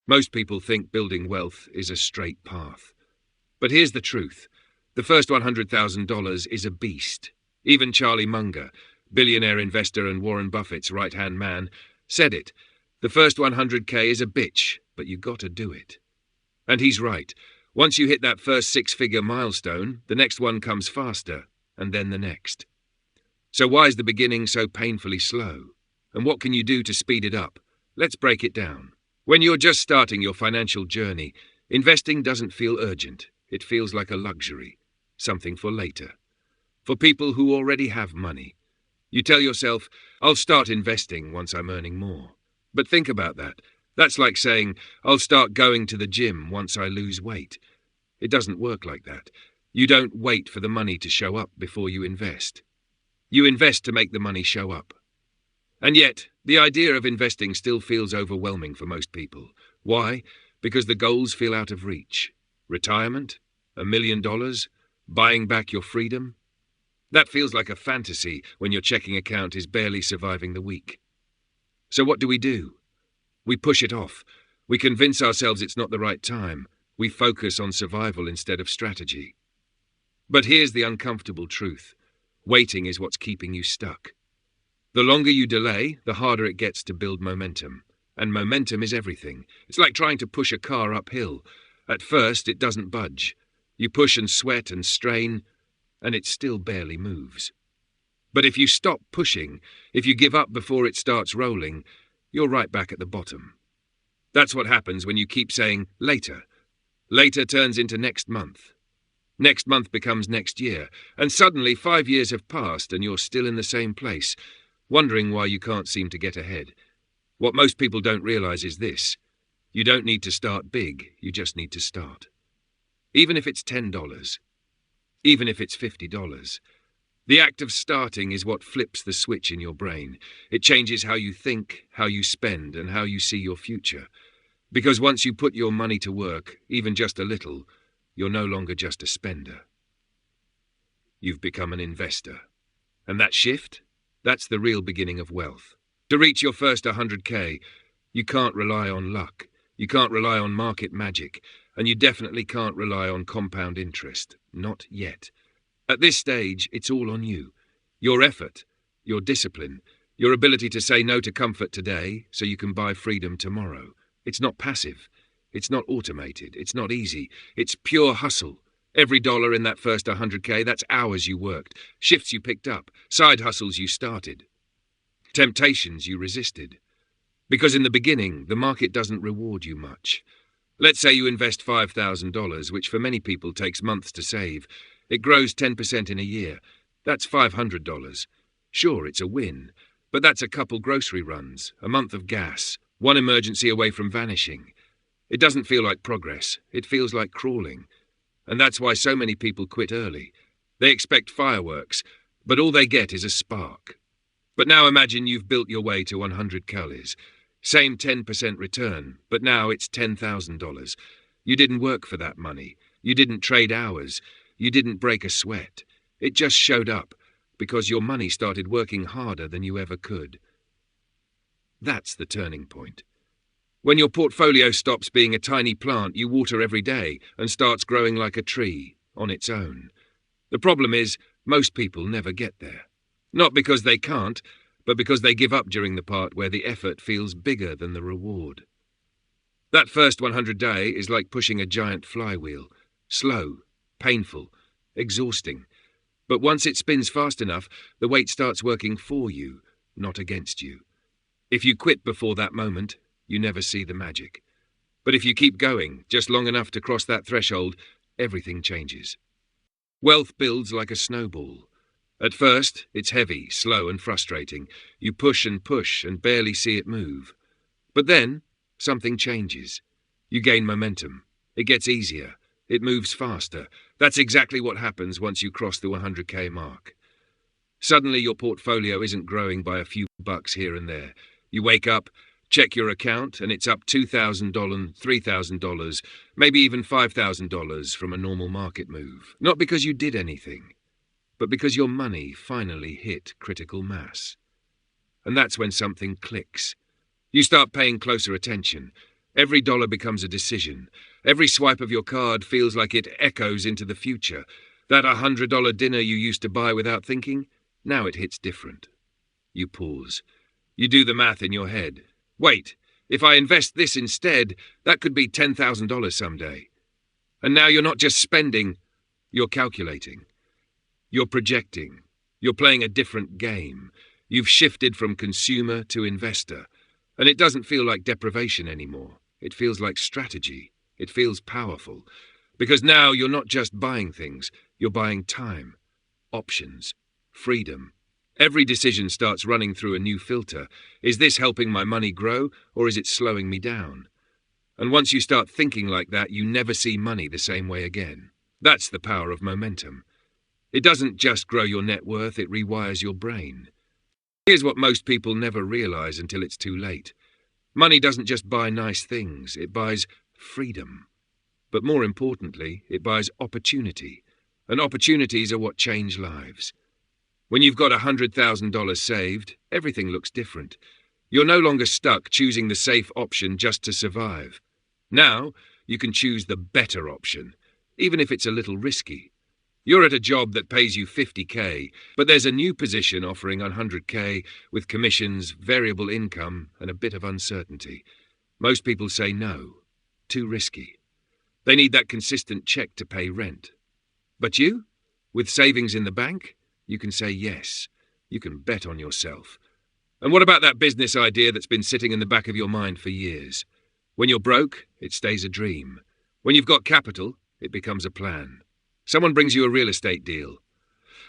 Most people think building wealth is a straight path. But here's the truth. The first $100,000 is a beast. Even Charlie Munger, billionaire investor and Warren Buffett's right-hand man, said it. The first 100K is a bitch, but you gotta do it. And he's right. Once you hit that first six-figure milestone, the next one comes faster, and then the next. So why is the beginning so painfully slow? And what can you do to speed it up? Let's break it down. When you're just starting your financial journey, investing doesn't feel urgent. It feels like a luxury, something for later. For people who already have money. You tell yourself, I'll start investing once I'm earning more. But think about that. That's like saying, I'll start going to the gym once I lose weight. It doesn't work like that. You don't wait for the money to show up before you invest. You invest to make the money show up. And yet, the idea of investing still feels overwhelming for most people. Why? Because the goals feel out of reach. Retirement? $1 million? Buying back your freedom? That feels like a fantasy when your checking account is barely surviving the week. So what do? We push it off. We convince ourselves it's not the right time. We focus on survival instead of strategy. But here's the uncomfortable truth. Waiting is what's keeping you stuck. The longer you delay, the harder it gets to build momentum. And momentum is everything. It's like trying to push a car uphill. At first, it doesn't budge. You push and sweat and strain, and it still barely moves. But if you stop pushing, if you give up before it starts rolling, you're right back at the bottom. That's what happens when you keep saying, later. Later turns into next month. Next month becomes next year, and suddenly 5 years have passed and you're still in the same place, wondering why you can't seem to get ahead. What most people don't realize is this. You don't need to start big, you just need to start. Even if it's $10, even if it's $50. The act of starting is what flips the switch in your brain. It changes how you think, how you spend, and how you see your future. Because once you put your money to work, even just a little, you're no longer just a spender. You've become an investor. And that shift? That's the real beginning of wealth. To reach your first 100K, you can't rely on luck. You can't rely on market magic. And you definitely can't rely on compound interest. Not yet. At this stage, it's all on you. Your effort, your discipline, your ability to say no to comfort today so you can buy freedom tomorrow. It's not passive. It's not automated. It's not easy. It's pure hustle. Every dollar in that first 100K, that's hours you worked, shifts you picked up, side hustles you started, temptations you resisted. Because in the beginning, the market doesn't reward you much. Let's say you invest $5,000, which for many people takes months to save. It grows 10% in a year. That's $500. Sure, it's a win, but that's a couple grocery runs, a month of gas, one emergency away from vanishing. It doesn't feel like progress. It feels like crawling. And that's why so many people quit early. They expect fireworks, but all they get is a spark. But now imagine you've built your way to 100 Kalis. Same 10% return, but now it's $10,000. You didn't work for that money. You didn't trade hours. You didn't break a sweat. It just showed up because your money started working harder than you ever could. That's the turning point. When your portfolio stops being a tiny plant you water every day and starts growing like a tree on its own. The problem is, most people never get there. Not because they can't, but because they give up during the part where the effort feels bigger than the reward. That first 100-day is like pushing a giant flywheel. Slow, painful, exhausting. But once it spins fast enough, the weight starts working for you, not against you. If you quit before that moment, you never see the magic. But if you keep going, just long enough to cross that threshold, everything changes. Wealth builds like a snowball. At first, it's heavy, slow and frustrating. You push and barely see it move. But then, something changes. You gain momentum. It gets easier. It moves faster. That's exactly what happens once you cross the 100K mark. Suddenly your portfolio isn't growing by a few bucks here and there. You wake up, check your account, and it's up $2,000, $3,000, maybe even $5,000 from a normal market move. Not because you did anything, but because your money finally hit critical mass. And that's when something clicks. You start paying closer attention. Every dollar becomes a decision. Every swipe of your card feels like it echoes into the future. That $100 dinner you used to buy without thinking, now it hits different. You pause. You do the math in your head. Wait, if I invest this instead, that could be $10,000 someday. And now you're not just spending, you're calculating. You're projecting. You're playing a different game. You've shifted from consumer to investor. And it doesn't feel like deprivation anymore. It feels like strategy. It feels powerful. Because now you're not just buying things, you're buying time, options, freedom. Every decision starts running through a new filter. Is this helping my money grow, or is it slowing me down? And once you start thinking like that, you never see money the same way again. That's the power of momentum. It doesn't just grow your net worth, it rewires your brain. Here's what most people never realize until it's too late. Money doesn't just buy nice things, it buys freedom. But more importantly, it buys opportunity. And opportunities are what change lives. When you've got $100,000 saved, everything looks different. You're no longer stuck choosing the safe option just to survive. Now, you can choose the better option, even if it's a little risky. You're at a job that pays you $50K, but there's a new position offering $100K with commissions, variable income, and a bit of uncertainty. Most people say no, too risky. They need that consistent check to pay rent. But you, with savings in the bank, you can say yes. You can bet on yourself. And what about that business idea that's been sitting in the back of your mind for years? When you're broke, it stays a dream. When you've got capital, it becomes a plan. Someone brings you a real estate deal.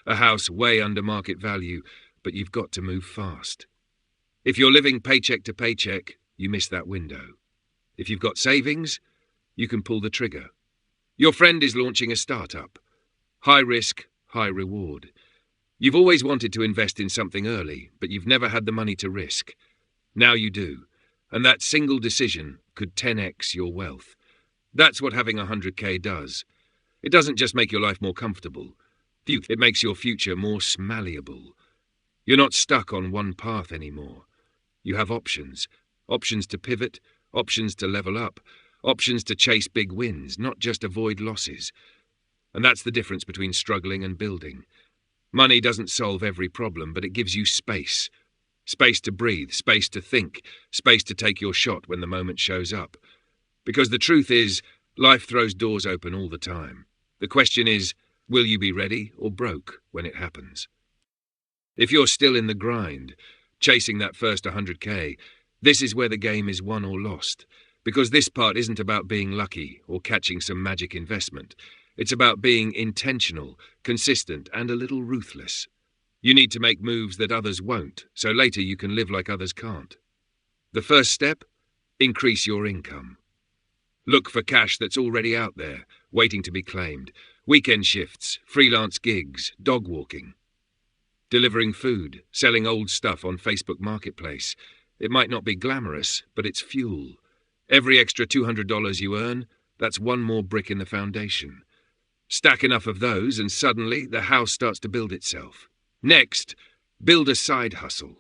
A house way under market value, but you've got to move fast. If you're living paycheck to paycheck, you miss that window. If you've got savings, you can pull the trigger. Your friend is launching a startup. High risk, high reward. You've always wanted to invest in something early, but you've never had the money to risk. Now you do, and that single decision could 10x your wealth. That's what having $100K does. It doesn't just make your life more comfortable. It makes your future more malleable. You're not stuck on one path anymore. You have options. Options to pivot, options to level up, options to chase big wins, not just avoid losses. And that's the difference between struggling and building. Money doesn't solve every problem, but it gives you space. Space to breathe, space to think, space to take your shot when the moment shows up. Because the truth is, life throws doors open all the time. The question is, will you be ready or broke when it happens? If you're still in the grind, chasing that first 100K, this is where the game is won or lost. Because this part isn't about being lucky or catching some magic investment. It's about being intentional, consistent, and a little ruthless. You need to make moves that others won't, so later you can live like others can't. The first step? Increase your income. Look for cash that's already out there, waiting to be claimed. Weekend shifts, freelance gigs, dog walking. Delivering food, selling old stuff on Facebook Marketplace. It might not be glamorous, but it's fuel. Every extra $200 you earn, that's one more brick in the foundation. Stack enough of those and suddenly the house starts to build itself. Next, build a side hustle.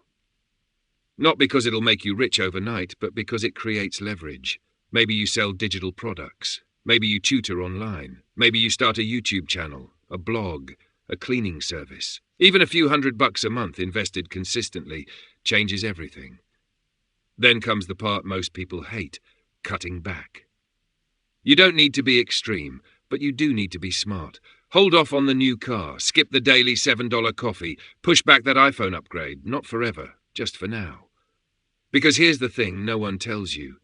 Not because it'll make you rich overnight, but because it creates leverage. Maybe you sell digital products. Maybe you tutor online. Maybe you start a YouTube channel, a blog, a cleaning service. Even a few $100 a month invested consistently changes everything. Then comes the part most people hate, cutting back. You don't need to be extreme, but you do need to be smart. Hold off on the new car, skip the daily $7 coffee, push back that iPhone upgrade, not forever, just for now. Because here's the thing no one tells you.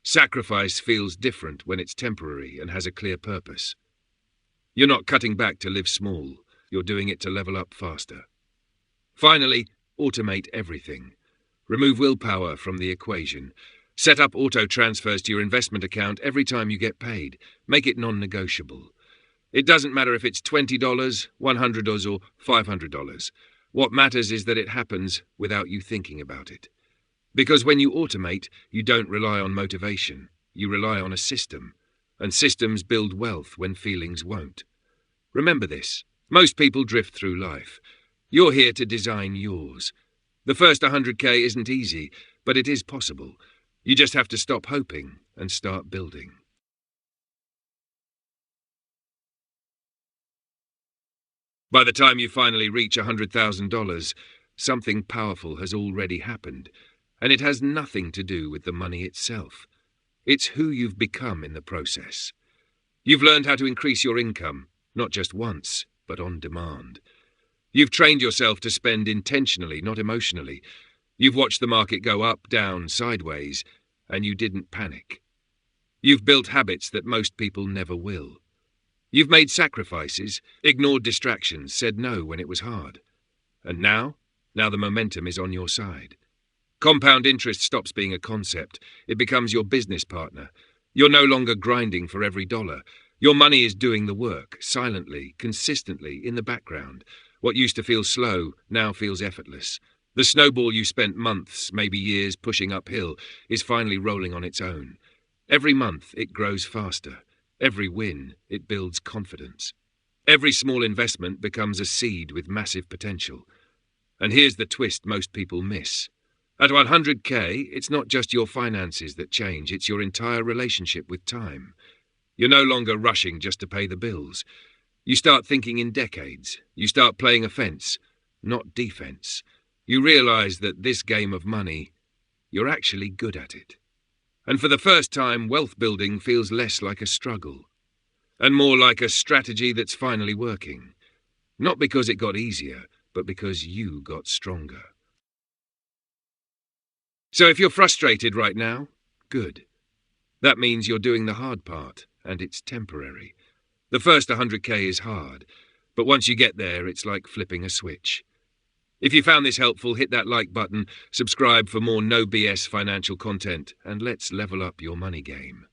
Sacrifice feels different when it's temporary and has a clear purpose. You're not cutting back to live small, you're doing it to level up faster. Finally, automate everything. Remove willpower from the equation. Set up auto transfers to your investment account every time you get paid. Make it non-negotiable. It doesn't matter if it's $20, $100 or $500. What matters is that it happens without you thinking about it. Because when you automate, you don't rely on motivation. You rely on a system. And systems build wealth when feelings won't. Remember this. Most people drift through life. You're here to design yours. The first 100K isn't easy, but it is possible. You just have to stop hoping and start building. By the time you finally reach $100,000, something powerful has already happened, and it has nothing to do with the money itself. It's who you've become in the process. You've learned how to increase your income, not just once, but on demand. You've trained yourself to spend intentionally, not emotionally. You've watched the market go up, down, sideways, and you didn't panic. You've built habits that most people never will. You've made sacrifices, ignored distractions, said no when it was hard. And now the momentum is on your side. Compound interest stops being a concept. It becomes your business partner. You're no longer grinding for every dollar. Your money is doing the work, silently, consistently, in the background. What used to feel slow now feels effortless. The snowball you spent months, maybe years, pushing uphill is finally rolling on its own. Every month it grows faster. Every win, it builds confidence. Every small investment becomes a seed with massive potential. And here's the twist most people miss. At 100K, it's not just your finances that change, it's your entire relationship with time. You're no longer rushing just to pay the bills. You start thinking in decades. You start playing offense, not defense. You realize that this game of money, you're actually good at it. And for the first time, wealth building feels less like a struggle, and more like a strategy that's finally working. Not because it got easier, but because you got stronger. So if you're frustrated right now, good. That means you're doing the hard part, and it's temporary. The first 100K is hard, but once you get there, it's like flipping a switch. If you found this helpful, hit that like button, subscribe for more no BS financial content, and let's level up your money game.